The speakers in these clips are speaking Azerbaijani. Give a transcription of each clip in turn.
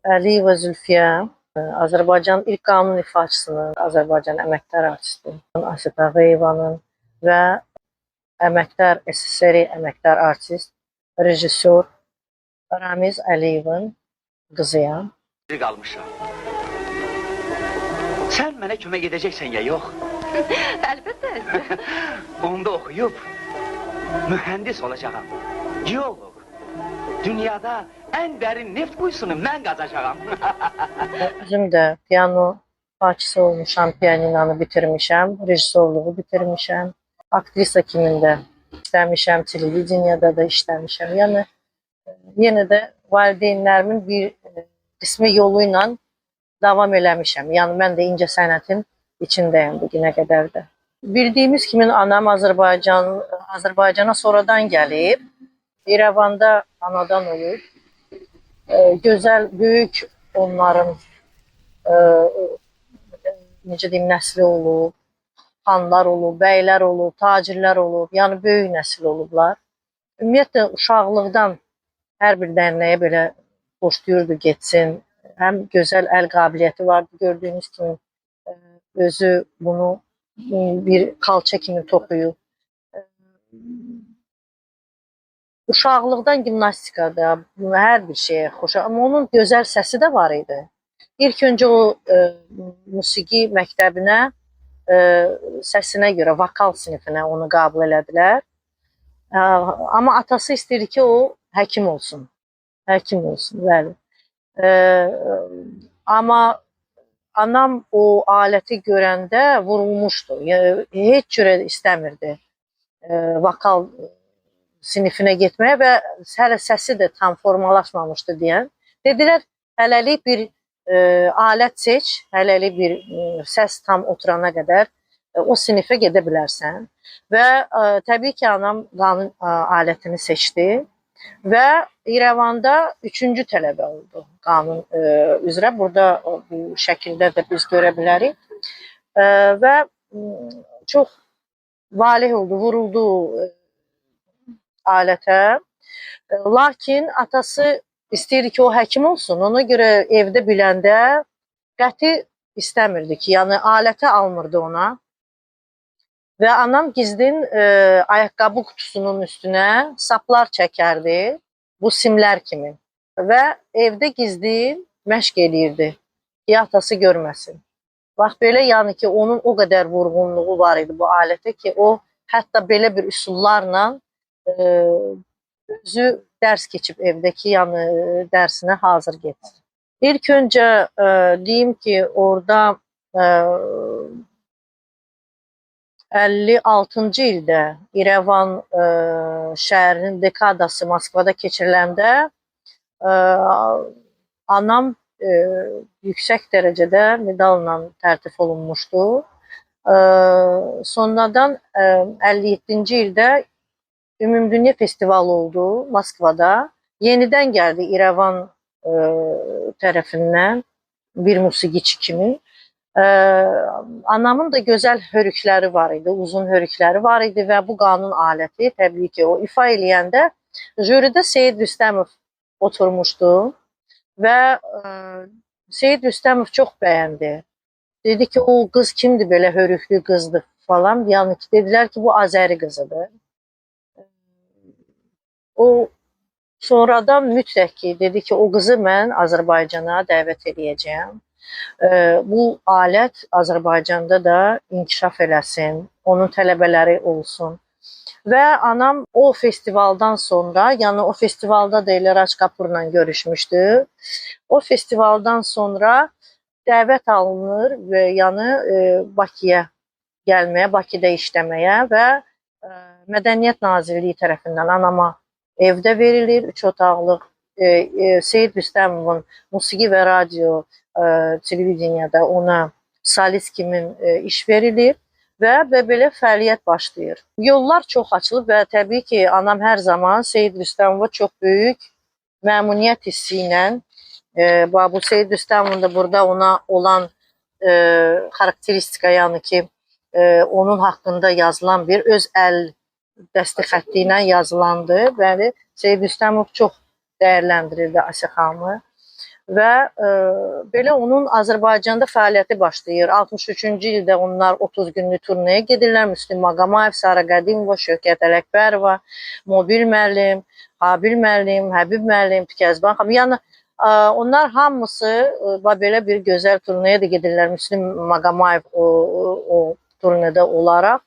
Əliyeva Zülfiyə, Azərbaycanın ilk qanun ifaçısının, Azərbaycan əməkdar artisti Aset Ağayevanın və əməkdar SSR əməkdar artist, rejissor Ramiz Əliyevin qızıyam. Qalmışam. Sən mənə kömək edəcəksən ya yox? Əlbəttə. Onda oxuyub mühəndis olacağam, geoloq. Dünyada ən dərin neft quyusunu mən qazacağam. Özüm də piano ifaçısı olmuşam, pianinanı bitirmişəm, rejissorluğu bitirmişəm. Aktrisa kimi də işləmişəm, televizyada da işləmişəm. Yəni yenə də valideynlərimin bir qismi yolu ilə davam eləmişəm. Yəni mən də incəsənətin içindəyəm bu günə qədər də. Bildiyimiz kimi anam Azərbaycana sonradan gəlib. İrəvanda anadan olub. Gözəl, böyük onların necə deyim, nəsli olub. Xanlar olub, bəylər olub, tacirlər olub. Yəni böyük nəsil olublar. Ümumiyyətlə uşaqlıqdan hər bir dərnəyə belə xoşlayırdı getsin. Həm gözəl əl qabiliyyəti vardı, gördüyünüz kimi özü bunu bir xalça kimi toxuyub. Uşaqlıqdan gimnastikada, hər bir şeyə xoşa, amma onun gözəl səsi də var idi. İlk öncə o musiqi məktəbinə səsinə görə, vokal sinifinə onu qəbul elədilər. Amma atası istəyirdi ki, o həkim olsun. Həkim olsun, bəli. Amma anam o aləti görəndə vurulmuşdu. Heç cürə istəmirdi vokal sinifinə getməyə və hələ səsi də tam formalaşmamışdı deyən. Dedilər, hələlik bir alət seç, hələlik bir səs tam oturana qədər o sinifə gedə bilərsən. Və təbii ki, anam qanun alətini seçdi və İrəvanda 3-cü tələbə oldu qanun üzrə. Burada bu şəkildə də biz görə bilərik. Və çox valeh oldu, vuruldu alətə. Lakin atası istəyirdi ki, o həkim olsun. Ona görə evdə biləndə qəti istəmirdi ki, yəni alətə almırdı ona. Və anam gizdin ayaqqabı qutusunun üstünə saplar çəkərdi, bu simlər kimi. Və evdə gizdin məşq eləyirdi ki, atası görməsin. Bax belə, yəni ki, onun o qədər vurğunluğu var idi bu alətə ki, o hətta belə bir üsullarla özü dərs keçib evdə ki, yəni dərsinə hazır getsin. İlk öncə deyim ki, orada 56-cı ildə İrəvan şəhərinin dekadası Moskvada keçiriləndə anam yüksək dərəcədə medalla tərtib olunmuşdu. Sonradan 57-ci ildə Ümumdünya festivalı oldu Moskvada. Yenidən gəldi İrəvan tərəfindən bir musiqiçi kimi. Anamın da gözəl hörükləri var idi, uzun hörükləri var idi və bu qanun aləti təbii ki, o ifa eləyəndə jüridə Seyid Rüstəmov oturmuşdu və Seyid Rüstəmov çox bəyəndi. Dedi ki, o qız kimdir, belə hörüklü qızdır falan. Yəni ki, dedilər ki, bu Azəri qızıdır. O sonradan mütləq ki, dedi ki, o qızı mən Azərbaycana dəvət edəcəyəm. Bu alət Azərbaycanda da inkişaf eləsin, onun tələbələri olsun. Və anam o festivaldan sonra, yəni o festivalda da elə Raç Kapurla görüşmüşdü. O festivaldan sonra dəvət alınır və yəni Bakıya gəlməyə, Bakıda işləməyə və Mədəniyyət Nazirliyi tərəfindən anama evdə verilir, 3 otaqlıq Seyid Rüstəmovun musiqi və radio televizyada ona solist kimi iş verilir və belə fəaliyyət başlayır. Yollar çox açılıb və təbii ki, anam hər zaman Seyid Rüstəmova çox böyük məmnuniyyət hissi ilə, bu Seyid Rüstəmovun da burada ona olan xarakteristika, yəni ki, onun haqqında yazılan bir öz əl dəsti xətti ilə yazılandı. Bəli, Seyid Rüstəmov çox dəyərləndirirdi Asiyə xanımı. və belə onun Azərbaycanda fəaliyyəti başlayır. 63-cü ildə onlar 30 günlük turneye gedirlər. Müslüm Maqamayev, Sara Qədimova, Şövkət Ələkbərova, Mobil müəllim, Habil müəllim, Həbib müəllim, Tikəzban xanım. Yəni onlar hamısı belə bir gözəl turneye də gedirlər. Müslüm Maqamayev o turnede olaraq.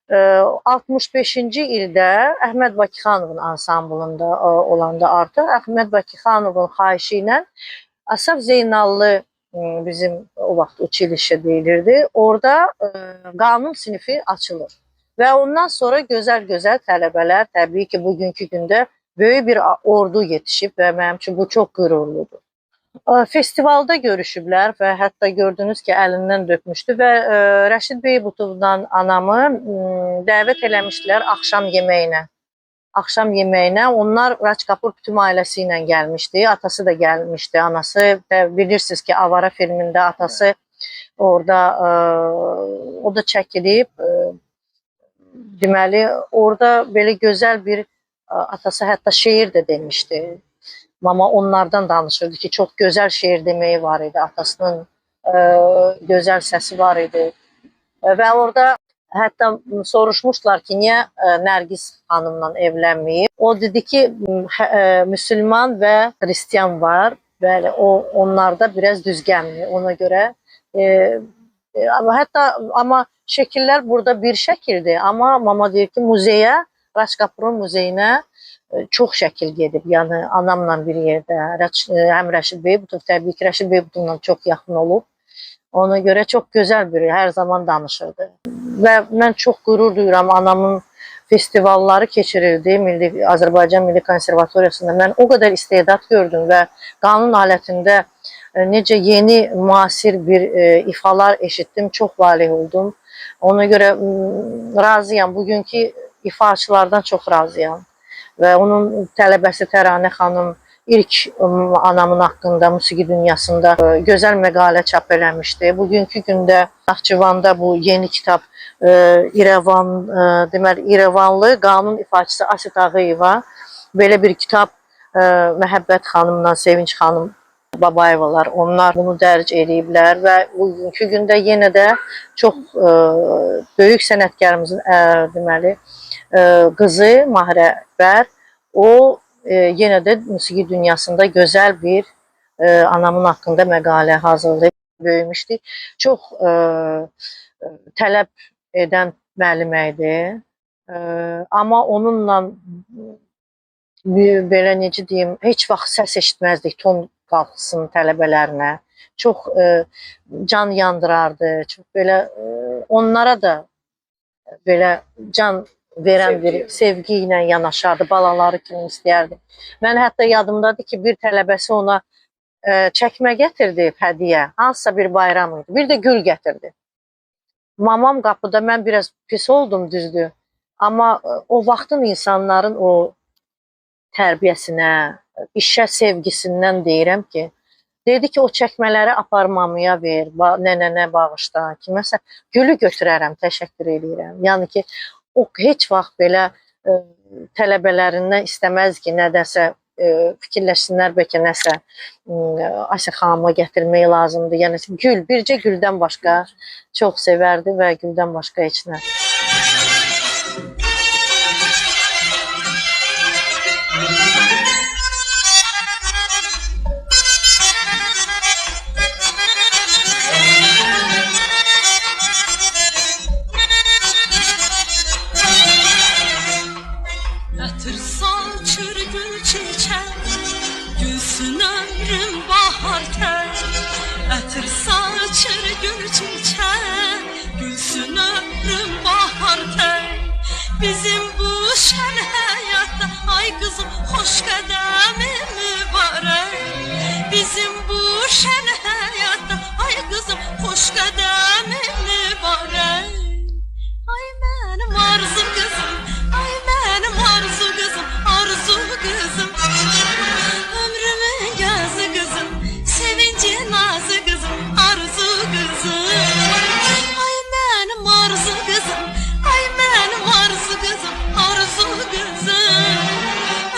65-ci ildə Əhməd Bakıxanovun ansamblında olanda artıq Əhməd Bakıxanovun xahişi ilə Asaf Zeynallı bizim o vaxt uçilişə deyilirdi. Orada qanun sinifi açılır. Və ondan sonra gözəl-gözəl tələbələr, təbii ki, bugünkü gündə böyük bir ordu yetişib və mənim üçün bu çox qürurludur. Festivalda görüşüblər və hətta gördünüz ki, əlindən dökmüşdü və Rəşid Beybutovdan anamı dəvət eləmişdilər axşam yeməyinə. Axşam yeməyinə onlar Rac Kapur bütün ailəsi ilə gəlmişdi. Atası da gəlmişdi, anası. Bilirsiniz ki, Avara filmində atası orada o da çəkilib. Deməli, orada belə gözəl bir atası hətta şeir də demişdi. Mama onlardan danışırdı ki, çox gözəl şeir deməyi var idi. Atasının gözəl səsi var idi. Və orada hətta soruşmuşlar ki, niyə Nərgiz xanımla evlənməyib? O dedi ki, müsəlman və xristiyan var. Bəli, onlarda biraz düzgəndir. Ona görə amma şəkillər burada bir şəkildir. Amma mama deyir ki, muzeyə, Rac Kapurun muzeyinə çox şəkil gedib. Yəni anamla bir yerdə, həm Rəşid Beybutov, təbii ki, Rəşid Beybutovla çox yaxın olub. Ona görə çox gözəl bir, hər zaman danışırdı. Və mən çox qürur duyuram, anamın festivalları keçirildi Azərbaycan Milli Konservatoriyasında. Mən o qədər istedad gördüm və qanun alətində necə yeni, müasir bir ifalar eşitdim, çox valih oldum. Ona görə razıyam, bugünkü ifaçılardan çox razıyam. Və onun tələbəsi Təranə xanım ilk anamın haqqında musiqi dünyasında gözəl məqalə çap eləmişdi. Bugünkü gündə Naxçıvanda bu yeni kitab İrəvanlı qanun ifaçısı Asit Ağayeva belə bir kitab Məhəbbət xanımla Sevinç xanım Babayevalar, onlar bunu dərc eləyiblər və bugünkü gündə yenə də çox böyük sənətkarımızın deməli qızı Mahirə Bər, o yenə də musiqi dünyasında gözəl bir anamın haqqında məqalə hazırlayıb böyümüşdü. Çox tələb edən müəllimə idi. Amma onunla belə necə deyim, heç vaxt səs eşitməzdik ton qalxsın tələbələrinə. Çox can yandırardı. Çox belə onlara da belə can verən bir sevgi ilə yanaşardı, balaları kimi istəyərdi. Mən hətta yadımdadır ki, bir tələbəsi ona çəkmə gətirdi hədiyyə, hansısa bir bayram idi. Bir də gül gətirdi. Mamam qapıda, mən biraz pis oldum, düzdür. Amma o vaxtın insanların o tərbiyəsinə, işə sevgisindən deyirəm ki, dedi ki, o çəkmələri aparmamıya ver, nənənə bağışda, kiməsə gülü götürərəm, təşəkkür edirəm. Yəni ki, o heç vaxt belə tələbələrindən istəməz ki, nədəsə fikirləşsinlər, bəlkə nəsə Asiya xanıma gətirmək lazımdır. Yəni gül, bircə güldən başqa çox sevərdi və güldən başqa heç nə. Bizim bu şən həyatda, ay qızım, xoş qədəmi mübarək. Bizim bu şən həyatda, ay qızım, xoş qədəmi mübarək. Ay mənim arzu qızım, ay mənim arzu qızım, arzu qızım. Ömrümün yazı qızım, sevinci nazı qızım, arzu qızım. Ay mənim arzu qızım, ay mənim arzu qızım, arzu qızım.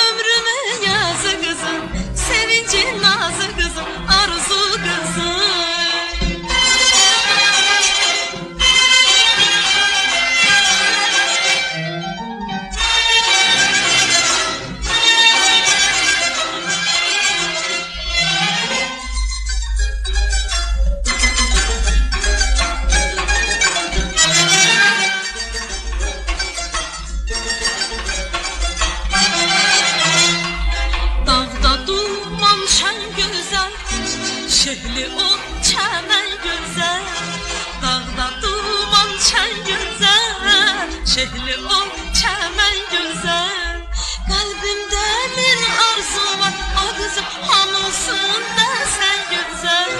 Ömrümün yazı qızım, sevinci nazı qızım, çiçekli o çəmən gözəl. Qəlbimdə min arzu var, a qızım hamısında sən gözəl.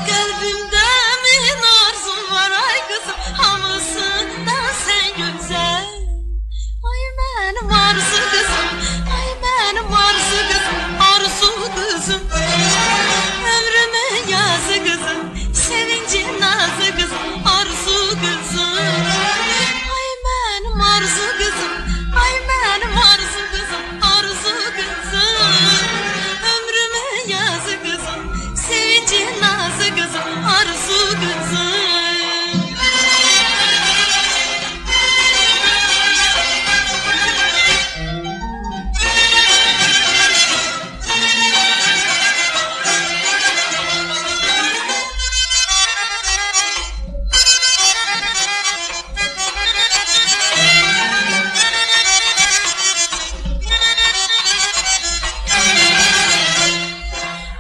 Qəlbimdə min arzu var, ay qızım hamısında sən gözəl. Ay mənim arzu qızım, ay mənim arzu qızım, arzu qızım. Ömrümün yazı qızım, sevinci nazı qızım, arzu qızım. Ay mənim arzu qızım, ay mənim arzu qızım, arzu qızım. Ömrümün yazı qızım, sevinci nazı qızım, arzu qızım.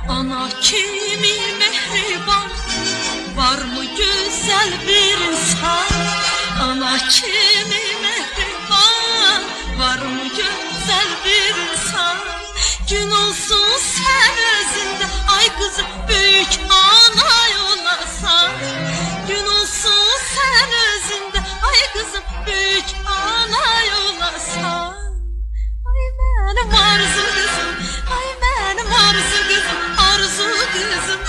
Ana kimi mehriban, var mı güzel bir insan? Ana kimi mehriban, var mı güzel bir insan? Gün olsun sen özünde, ay kızım büyük ana olasan. Gün olsun sen özünde, ay kızım büyük ana olasan. Ay benim arzu kızım, ay benim arzu kızım, arzu kızım.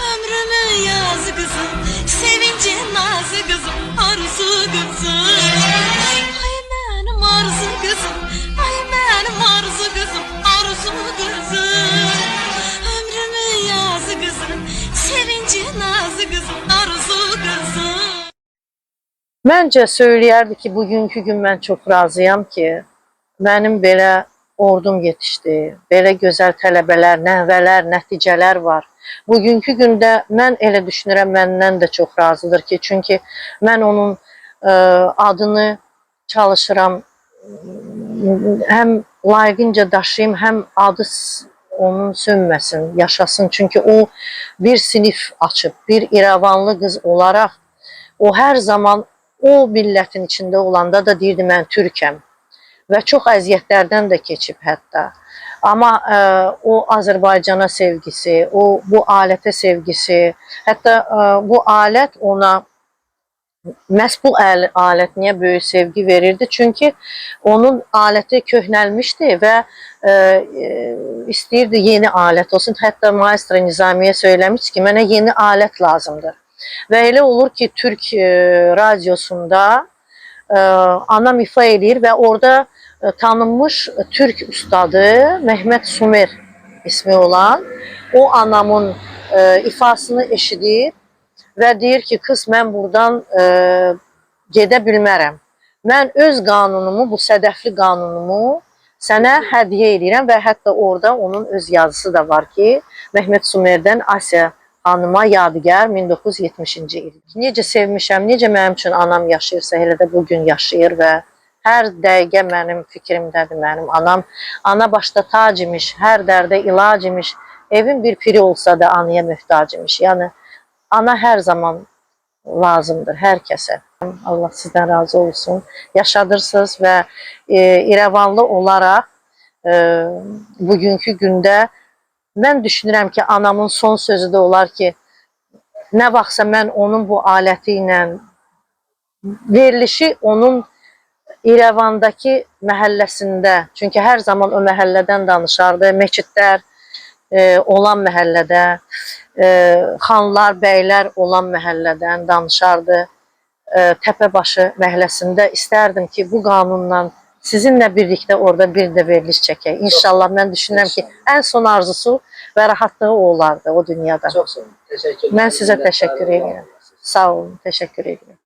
Ömrümün yazı kızım, sevincin nazı kızım, arzu kızım. Ay benim arzu kızım, ay benim arzu kızım, arzu kızım. Ömrümün yazı kızım, sevincin nazı kızım, arzu kızım. Məncə söyləyərdi ki, bugünkü gün mən çox razıyam ki, mənim belə ordum yetişdi, belə gözəl tələbələr, nəvələr, nəticələr var. Bugünkü gündə mən elə düşünürəm, məndən də çox razıdır ki, çünki mən onun adını çalışıram, həm layiqincə daşıyım, həm adı onun sönməsin, yaşasın. Çünki o bir sinif açıb, bir İrəvanlı qız olaraq, o hər zaman o millətin içində olanda da deyirdi, mən türkəm. Və çox əziyyətlərdən də keçib hətta. Amma o Azərbaycana sevgisi, o bu alətə sevgisi, hətta bu alət ona, məhz bu alət niyə böyük sevgi verirdi? Çünki onun aləti köhnəlmişdi və istəyirdi yeni alət olsun. Hətta maestro Nizamiyə söyləmiş ki, mənə yeni alət lazımdır. Və elə olur ki, Türk radiosunda anam ifa edir və orada tanınmış Türk ustadı Mehmet Sumer ismi olan o anamın ifasını eşidir və deyir ki, qız mən buradan gedə bilmərəm. Mən öz qanunumu, bu sədəfli qanunumu sənə hədiyyə edirəm və hətta orada onun öz yazısı da var ki, Mehmet Sumer'dən Asya Hanıma yadigar 1970-ci il. Necə sevmişəm, necə mənim üçün anam yaşayırsa, elə də bugün yaşayır və hər dəqiqə mənim fikrimdədir mənim anam. Ana başda tac imiş, hər dərdə ilac imiş, evin bir piri olsa da anaya möhtac imiş. Yəni, ana hər zaman lazımdır hər kəsə. Allah sizdən razı olsun. Yaşadırsınız və İrəvanlı olaraq bugünkü gündə mən düşünürəm ki, anamın son sözü də olar ki, nə vaxtsa mən onun bu aləti ilə verilişi onun İrəvandakı məhəlləsində, çünki hər zaman o məhəllədən danışardı, meçidlər olan məhəllədə, xanlar, bəylər olan məhəllədən danışardı, Təpəbaşı məhəlləsində istərdim ki, bu qanunla sizinlə birlikdə orada bir də veriliş çəkək. İnşallah mən düşünürəm ki, ən son arzusu və rahatlığı o olardı o dünyada. Çox sağ olun. Təşəkkür ederim. Mən sizə təşəkkür edirəm. Sağ olun, təşəkkür edirəm.